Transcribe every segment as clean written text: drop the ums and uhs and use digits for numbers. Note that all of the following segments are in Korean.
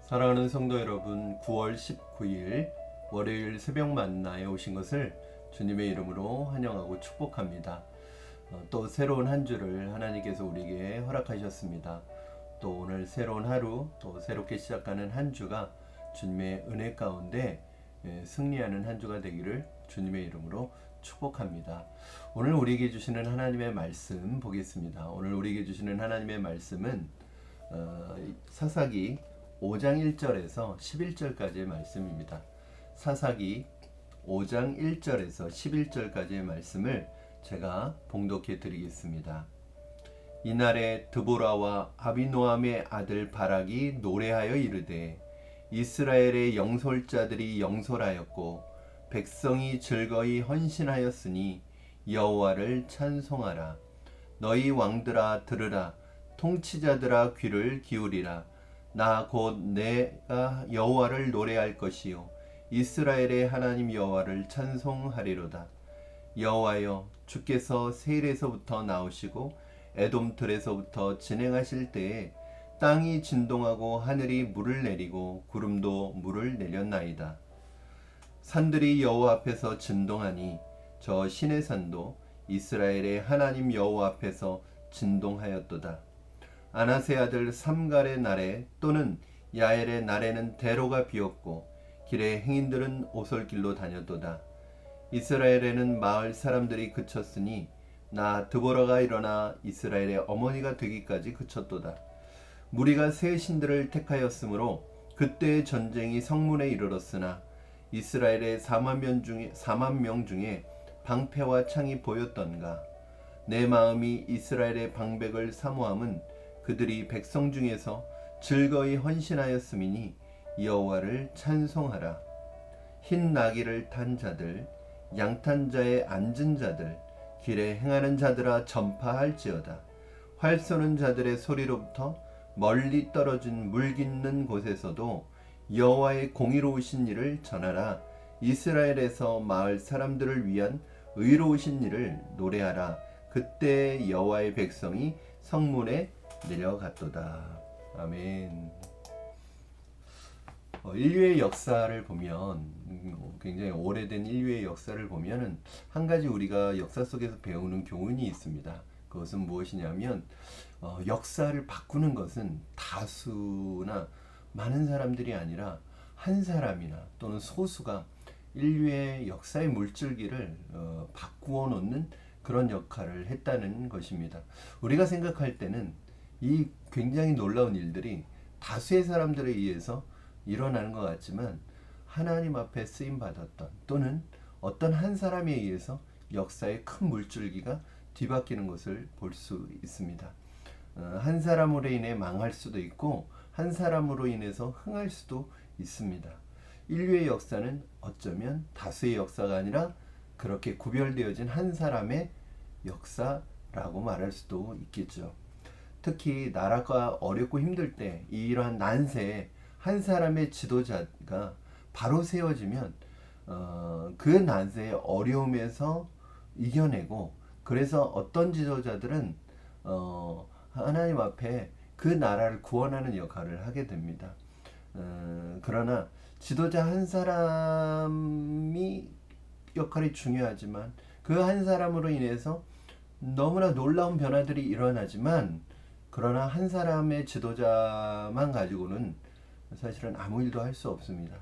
사랑하는 성도 여러분, 9월 19일 월요일 새벽 만나에 오신 것을 주님의 이름으로 환영하고 축복합니다. 또 새로운 한 주를 하나님께서 우리에게 허락하셨습니다. 또 오늘 새로운 하루, 또 새롭게 시작하는 한 주가 주님의 은혜 가운데 승리하는 한 주가 되기를 주님의 이름으로 축복합니다. 오늘 우리에게 주시는 하나님의 말씀 보겠습니다. 오늘 우리에게 주시는 하나님의 말씀은 사사기 5장 1절에서 11절까지의 말씀입니다. 사사기 5장 1절에서 11절까지의 말씀을 제가 봉독해 드리겠습니다. 이날에 드보라와 아비노함의 아들 바락이 노래하여 이르되 이스라엘의 영솔자들이 영솔하였고 백성이 즐거이 헌신하였으니 여호와를 찬송하라. 너희 왕들아 들으라. 통치자들아 귀를 기울이라. 나 곧 내가 여호와를 노래할 것이요 이스라엘의 하나님 여호와를 찬송하리로다. 여호와여, 주께서 세일에서부터 나오시고 에돔 들에서부터 진행하실 때에 땅이 진동하고 하늘이 물을 내리고 구름도 물을 내렸나이다. 산들이 여호와 앞에서 진동하니 저 신의 산도 이스라엘의 하나님 여호와 앞에서 진동하였도다. 아나세 아들 삼갈의 날에 또는 야엘의 날에는 대로가 비었고 길에 행인들은 오솔길로 다녔도다. 이스라엘에는 마을 사람들이 그쳤으니 나 드보라가 일어나 이스라엘의 어머니가 되기까지 그쳤도다. 무리가 새 신들을 택하였으므로 그때의 전쟁이 성문에 이르렀으나 이스라엘의 4만 명 중에 방패와 창이 보였던가. 내 마음이 이스라엘의 방백을 사모함은 그들이 백성 중에서 즐거이 헌신하였음이니 여호와를 찬송하라. 흰 나귀를 탄 자들, 양탄 자에 앉은 자들, 길에 행하는 자들아 전파할지어다. 활 쏘는 자들의 소리로부터 멀리 떨어진 물 깃는 곳에서도 여호와의 공의로우신 일을 전하라. 이스라엘에서 마을 사람들을 위한 의로우신 일을 노래하라. 그때 여호와의 백성이 성문에 내려갔도다. 아멘. 인류의 역사를 보면 굉장히 오래된 인류의 역사를 보면은 한 가지 우리가 역사 속에서 배우는 교훈이 있습니다. 그것은 무엇이냐면 역사를 바꾸는 것은 다수나 많은 사람들이 아니라 한 사람이나 또는 소수가 인류의 역사의 물줄기를 바꾸어 놓는 그런 역할을 했다는 것입니다. 우리가 생각할 때는 이 굉장히 놀라운 일들이 다수의 사람들에 의해서 일어나는 것 같지만 하나님 앞에 쓰임 받았던 또는 어떤 한 사람에 의해서 역사의 큰 물줄기가 뒤바뀌는 것을 볼 수 있습니다. 한 사람으로 인해 망할 수도 있고 한 사람으로 인해서 흥할 수도 있습니다. 인류의 역사는 어쩌면 다수의 역사가 아니라 그렇게 구별되어진 한 사람의 역사라고 말할 수도 있겠죠. 특히 나라가 어렵고 힘들 때 이러한 난세에 한 사람의 지도자가 바로 세워지면 그 난세의 어려움에서 이겨내고, 그래서 어떤 지도자들은 하나님 앞에 그 나라를 구원하는 역할을 하게 됩니다. 그러나 지도자 한 사람이 역할이 중요하지만 그 한 사람으로 인해서 너무나 놀라운 변화들이 일어나지만, 그러나 한 사람의 지도자만 가지고는 사실은 아무 일도 할 수 없습니다.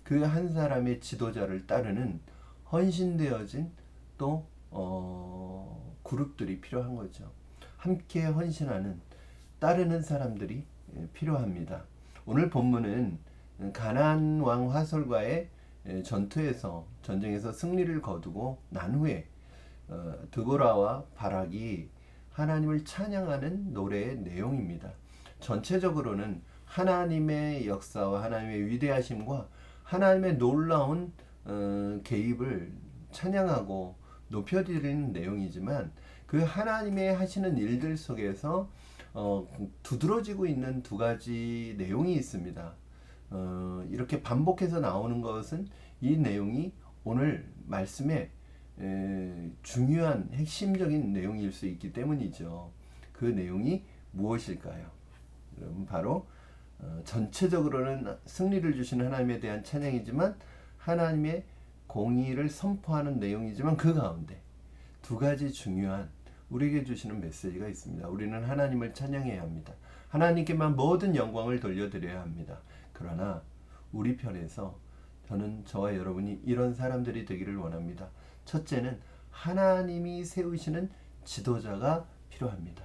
그 한 사람의 지도자를 따르는 헌신되어진 또 그룹들이 필요한 거죠. 함께 헌신하는, 따르는 사람들이 필요합니다. 오늘 본문은 가나안 왕 하솔과의 전쟁에서 승리를 거두고 난 후에 드보라와 바락이 하나님을 찬양하는 노래의 내용입니다. 전체적으로는 하나님의 역사와 하나님의 위대하심과 하나님의 놀라운 개입을 찬양하고 높여드리는 내용이지만, 그 하나님의 하시는 일들 속에서 두드러지고 있는 두 가지 내용이 있습니다. 이렇게 반복해서 나오는 것은 이 내용이 오늘 말씀의 중요한 핵심적인 내용일 수 있기 때문이죠. 그 내용이 무엇일까요? 여러분, 바로 전체적으로는 승리를 주시는 하나님에 대한 찬양이지만 하나님의 공의를 선포하는 내용이지만 그 가운데 두 가지 중요한 우리에게 주시는 메시지가 있습니다. 우리는 하나님을 찬양해야 합니다. 하나님께만 모든 영광을 돌려드려야 합니다. 그러나 우리 편에서 저는 저와 여러분이 이런 사람들이 되기를 원합니다. 첫째는 하나님이 세우시는 지도자가 필요합니다.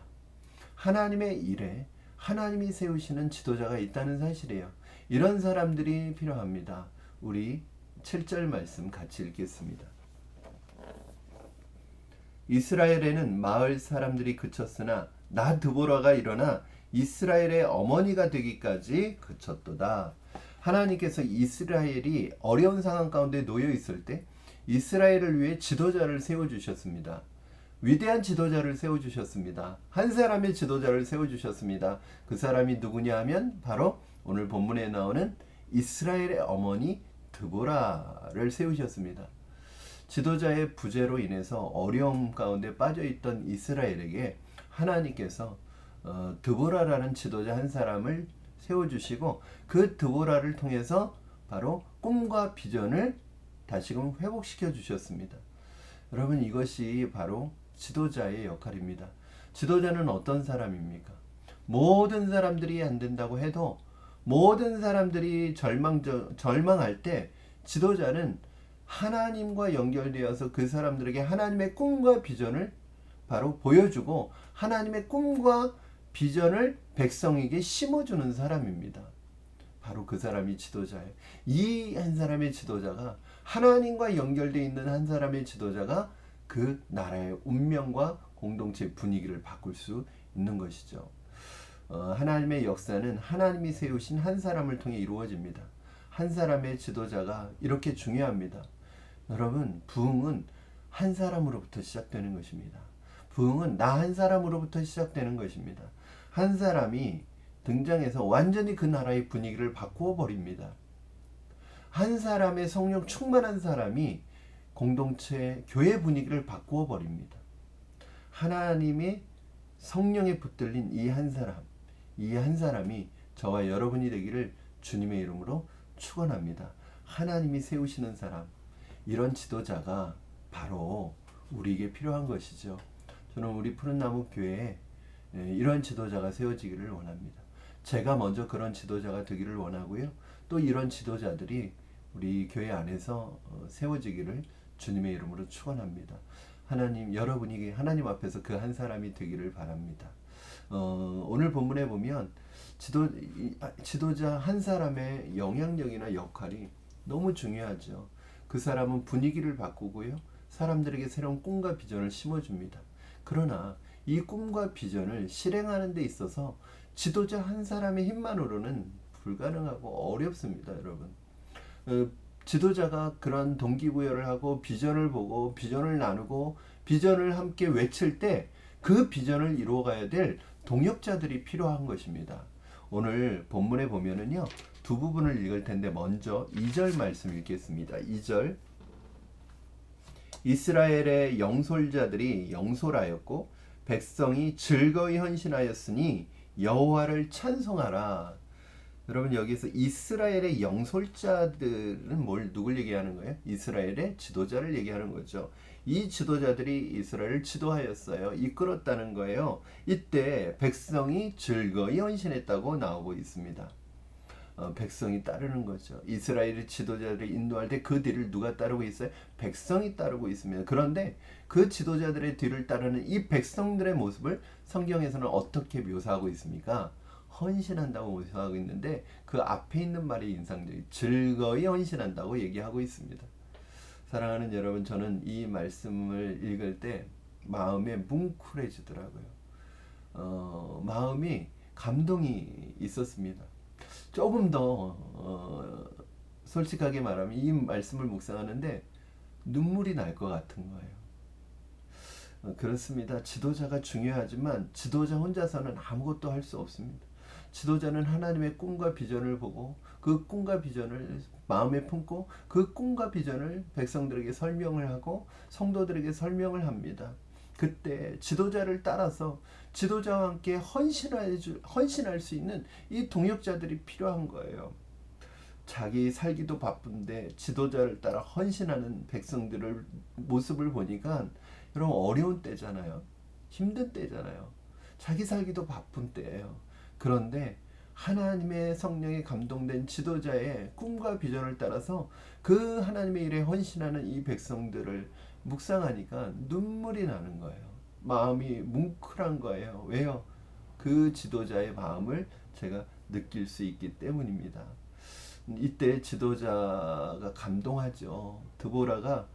하나님의 일에 하나님이 세우시는 지도자가 있다는 사실이에요. 이런 사람들이 필요합니다. 우리 7절 말씀 같이 읽겠습니다. 이스라엘에는 마을 사람들이 그쳤으나 나 드보라가 일어나 이스라엘의 어머니가 되기까지 그쳤도다. 하나님께서 이스라엘이 어려운 상황 가운데 놓여 있을 때 이스라엘을 위해 지도자를 세워주셨습니다. 위대한 지도자를 세워주셨습니다. 한 사람의 지도자를 세워주셨습니다. 그 사람이 누구냐 하면 바로 오늘 본문에 나오는 이스라엘의 어머니 드보라를 세우셨습니다. 지도자의 부재로 인해서 어려움 가운데 빠져있던 이스라엘에게 하나님께서 드보라라는 지도자 한 사람을 세워주시고 그 드보라를 통해서 바로 꿈과 비전을 다시금 회복시켜 주셨습니다. 여러분, 이것이 바로 지도자의 역할입니다. 지도자는 어떤 사람입니까? 모든 사람들이 안 된다고 해도 모든 사람들이 절망할 때 지도자는 하나님과 연결되어서 그 사람들에게 하나님의 꿈과 비전을 바로 보여주고 하나님의 꿈과 비전을 백성에게 심어주는 사람입니다. 바로 그 사람이 지도자예요. 이 한 사람의 지도자가 하나님과 연결되어 있는 한 사람의 지도자가 그 나라의 운명과 공동체 분위기를 바꿀 수 있는 것이죠. 하나님의 역사는 하나님이 세우신 한 사람을 통해 이루어집니다. 한 사람의 지도자가 이렇게 중요합니다. 여러분, 부흥은 한 사람으로부터 시작되는 것입니다. 부흥은 나 한 사람으로부터 시작되는 것입니다. 한 사람이 등장해서 완전히 그 나라의 분위기를 바꾸어 버립니다. 한 사람의 성령 충만한 사람이 공동체, 교회 분위기를 바꾸어 버립니다. 하나님의 성령에 붙들린 이 한 사람이 저와 여러분이 되기를 주님의 이름으로 축원합니다. 하나님이 세우시는 사람, 이런 지도자가 바로 우리에게 필요한 것이죠. 저는 우리 푸른나무 교회에 이런 지도자가 세워지기를 원합니다. 제가 먼저 그런 지도자가 되기를 원하고요. 또 이런 지도자들이 우리 교회 안에서 세워지기를 주님의 이름으로 축원합니다. 하나님, 여러분이 하나님 앞에서 그 한 사람이 되기를 바랍니다. 오늘 본문에 보면 지도자 한 사람의 영향력이나 역할이 너무 중요하죠. 그 사람은 분위기를 바꾸고요. 사람들에게 새로운 꿈과 비전을 심어줍니다. 그러나 이 꿈과 비전을 실행하는 데 있어서 지도자 한 사람의 힘만으로는 불가능하고 어렵습니다, 여러분. 지도자가 그런 동기부여를 하고 비전을 보고 비전을 나누고 비전을 함께 외칠 때 그 비전을 이루어가야 될 동역자들이 필요한 것입니다. 오늘 본문에 보면은요, 두 부분을 읽을 텐데 먼저 2절 말씀 읽겠습니다. 2절. 이스라엘의 영솔자들이 영솔하였고 백성이 즐거이 헌신하였으니 여호와를 찬송하라. 여러분, 여기서 이스라엘의 영솔자들은 누굴 얘기하는 거예요? 이스라엘의 지도자를 얘기하는 거죠. 이 지도자들이 이스라엘을 지도하였어요. 이끌었다는 거예요. 이때 백성이 즐거이 헌신했다고 나오고 있습니다. 백성이 따르는 거죠. 이스라엘의 지도자들이 인도할 때 그 뒤를 누가 따르고 있어요? 백성이 따르고 있습니다. 그런데 그 지도자들의 뒤를 따르는 이 백성들의 모습을 성경에서는 어떻게 묘사하고 있습니까? 헌신한다고 묘사하고 있는데 그 앞에 있는 말이 인상적이에요. 즐거이 헌신한다고 얘기하고 있습니다. 사랑하는 여러분, 저는 이 말씀을 읽을 때 마음에 뭉클해지더라고요. 마음이 감동이 있었습니다. 조금 더 솔직하게 말하면 이 말씀을 묵상하는데 눈물이 날 것 같은 거예요. 그렇습니다. 지도자가 중요하지만 지도자 혼자서는 아무것도 할 수 없습니다. 지도자는 하나님의 꿈과 비전을 보고 그 꿈과 비전을 마음에 품고 그 꿈과 비전을 백성들에게 설명을 하고 성도들에게 설명을 합니다. 그때 지도자를 따라서 지도자와 함께 헌신할 수 있는 이 동역자들이 필요한 거예요. 자기 살기도 바쁜데 지도자를 따라 헌신하는 백성들을 모습을 보니까 여러분 어려운 때잖아요. 힘든 때잖아요. 자기 살기도 바쁜 때예요. 그런데 하나님의 성령에 감동된 지도자의 꿈과 비전을 따라서 그 하나님의 일에 헌신하는 이 백성들을 묵상하니까 눈물이 나는 거예요. 마음이 뭉클한 거예요. 왜요? 그 지도자의 마음을 제가 느낄 수 있기 때문입니다. 이때 지도자가 감동하죠. 드보라가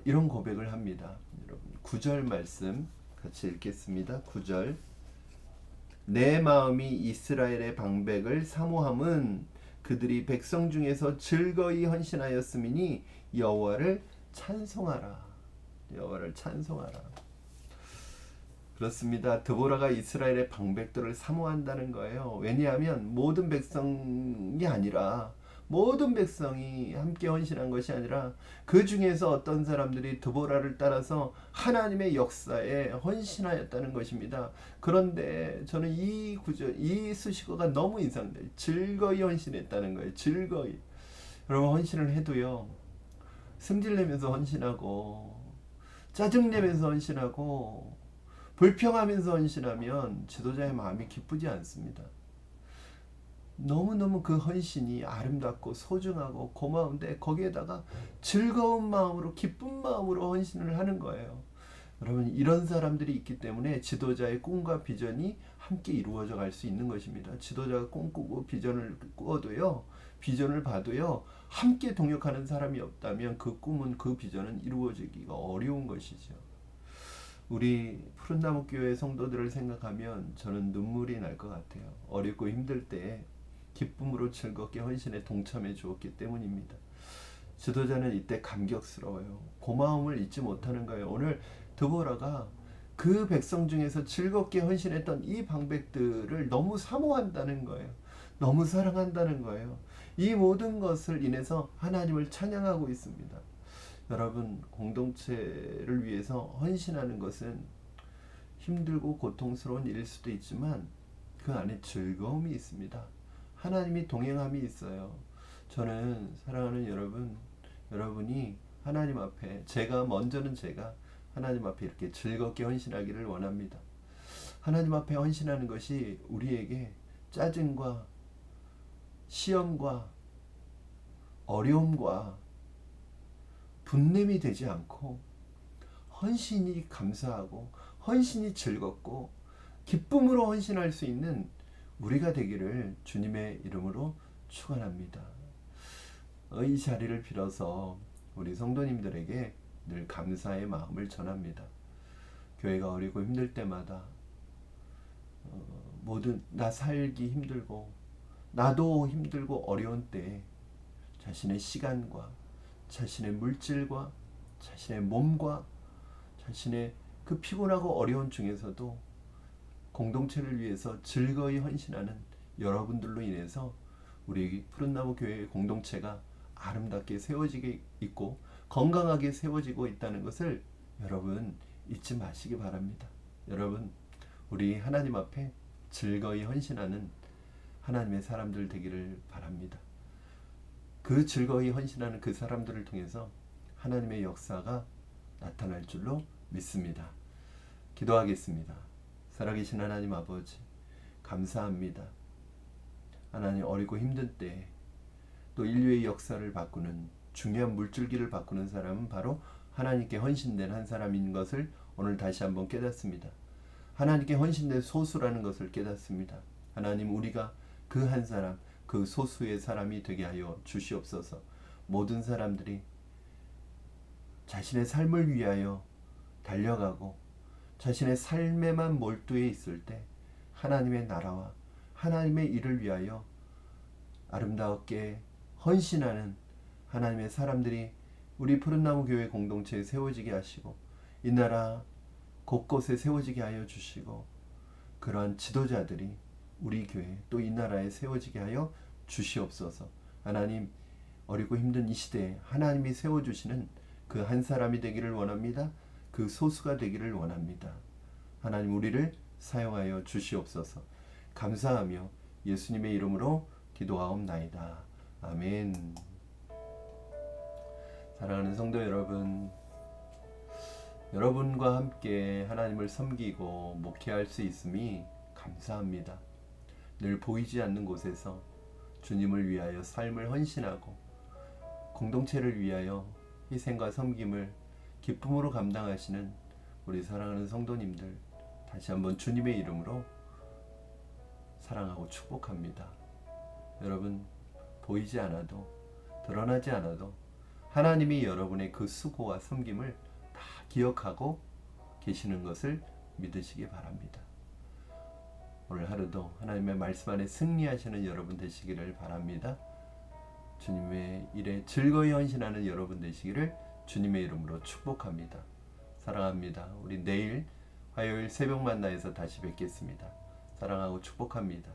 이런 고백을 합니다. 여러분 9절 말씀 같이 읽겠습니다. 9절 내 마음이 이스라엘의 방백을 사모함은 그들이 백성 중에서 즐거이 헌신하였음이니 여호와를 찬송하라. 여호와를 찬송하라. 그렇습니다. 드보라가 이스라엘의 방백들을 사모한다는 거예요. 왜냐하면 모든 백성이 아니라 모든 백성이 함께 헌신한 것이 아니라 그 중에서 어떤 사람들이 드보라를 따라서 하나님의 역사에 헌신하였다는 것입니다. 그런데 저는 이 구절, 이 수식어가 너무 인상돼요. 즐거이 헌신했다는 거예요. 즐거이. 여러분 헌신을 해도요. 승질내면서 헌신하고 짜증내면서 헌신하고 불평하면서 헌신하면 지도자의 마음이 기쁘지 않습니다. 너무너무 그 헌신이 아름답고 소중하고 고마운데 거기에다가 즐거운 마음으로 기쁜 마음으로 헌신을 하는 거예요. 여러분 이런 사람들이 있기 때문에 지도자의 꿈과 비전이 함께 이루어져 갈 수 있는 것입니다. 지도자가 꿈꾸고 비전을 꾸어도요. 비전을 봐도요. 함께 동역하는 사람이 없다면 그 꿈은 그 비전은 이루어지기가 어려운 것이죠. 우리 푸른나무 교회 성도들을 생각하면 저는 눈물이 날 것 같아요. 어렵고 힘들 때 기쁨으로 즐겁게 헌신에 동참해 주었기 때문입니다. 지도자는 이때 감격스러워요. 고마움을 잊지 못하는 거예요. 오늘 드보라가 그 백성 중에서 즐겁게 헌신했던 이 방백들을 너무 사모한다는 거예요. 너무 사랑한다는 거예요. 이 모든 것을 인해서 하나님을 찬양하고 있습니다. 여러분 공동체를 위해서 헌신하는 것은 힘들고 고통스러운 일일 수도 있지만 그 안에 즐거움이 있습니다. 하나님이 동행함이 있어요. 저는 사랑하는 여러분, 여러분이 하나님 앞에 먼저는 제가 하나님 앞에 이렇게 즐겁게 헌신하기를 원합니다. 하나님 앞에 헌신하는 것이 우리에게 짜증과 시험과 어려움과 분냄이 되지 않고 헌신이 감사하고 헌신이 즐겁고 기쁨으로 헌신할 수 있는 우리가 되기를 주님의 이름으로 축원합니다. 이 자리를 빌어서 우리 성도님들에게 늘 감사의 마음을 전합니다. 교회가 어리고 힘들 때마다 모든 나 살기 힘들고 나도 힘들고 어려운 때에 자신의 시간과 자신의 물질과 자신의 몸과 자신의 그 피곤하고 어려운 중에서도 공동체를 위해서 즐거이 헌신하는 여러분들로 인해서 우리 푸른나무 교회의 공동체가 아름답게 세워지게 있고 건강하게 세워지고 있다는 것을 여러분 잊지 마시기 바랍니다. 여러분 우리 하나님 앞에 즐거이 헌신하는 하나님의 사람들 되기를 바랍니다. 그 즐거이 헌신하는 그 사람들을 통해서 하나님의 역사가 나타날 줄로 믿습니다. 기도하겠습니다. 살아계신 하나님 아버지 감사합니다. 하나님 어리고 힘든 때 또 인류의 역사를 바꾸는 중요한 물줄기를 바꾸는 사람은 바로 하나님께 헌신된 한 사람인 것을 오늘 다시 한번 깨닫습니다. 하나님께 헌신된 소수라는 것을 깨닫습니다. 하나님 우리가 그 한 사람 그 소수의 사람이 되게 하여 주시옵소서. 모든 사람들이 자신의 삶을 위하여 달려가고 자신의 삶에만 몰두해 있을 때 하나님의 나라와 하나님의 일을 위하여 아름답게 헌신하는 하나님의 사람들이 우리 푸른나무 교회 공동체에 세워지게 하시고 이 나라 곳곳에 세워지게 하여 주시고 그러한 지도자들이 우리 교회 또 이 나라에 세워지게 하여 주시옵소서. 하나님 어리고 힘든 이 시대에 하나님이 세워주시는 그 한 사람이 되기를 원합니다. 그 그 소수가 되기를 원합니다. 하나님 우리를 사용하여 주시옵소서. 감사하며 예수님의 이름으로 기도하옵나이다. 아멘. 사랑하는 성도 여러분, 여러분과 함께 하나님을 섬기고 목회할 수 있음이 감사합니다. 늘 보이지 않는 곳에서 주님을 위하여 삶을 헌신하고 공동체를 위하여 희생과 섬김을 기쁨으로 감당하시는 우리 사랑하는 성도님들, 다시 한번 주님의 이름으로 사랑하고 축복합니다. 여러분, 보이지 않아도, 드러나지 않아도 하나님이 여러분의 그 수고와 섬김을 다 기억하고 계시는 것을 믿으시기 바랍니다. 오늘 하루도 하나님의 말씀 안에 승리하시는 여러분 되시기를 바랍니다. 주님의 일에 즐거이 헌신하는 여러분 되시기를 주님의 이름으로 축복합니다. 사랑합니다. 우리 내일 화요일 새벽 만나에서 다시 뵙겠습니다. 사랑하고 축복합니다.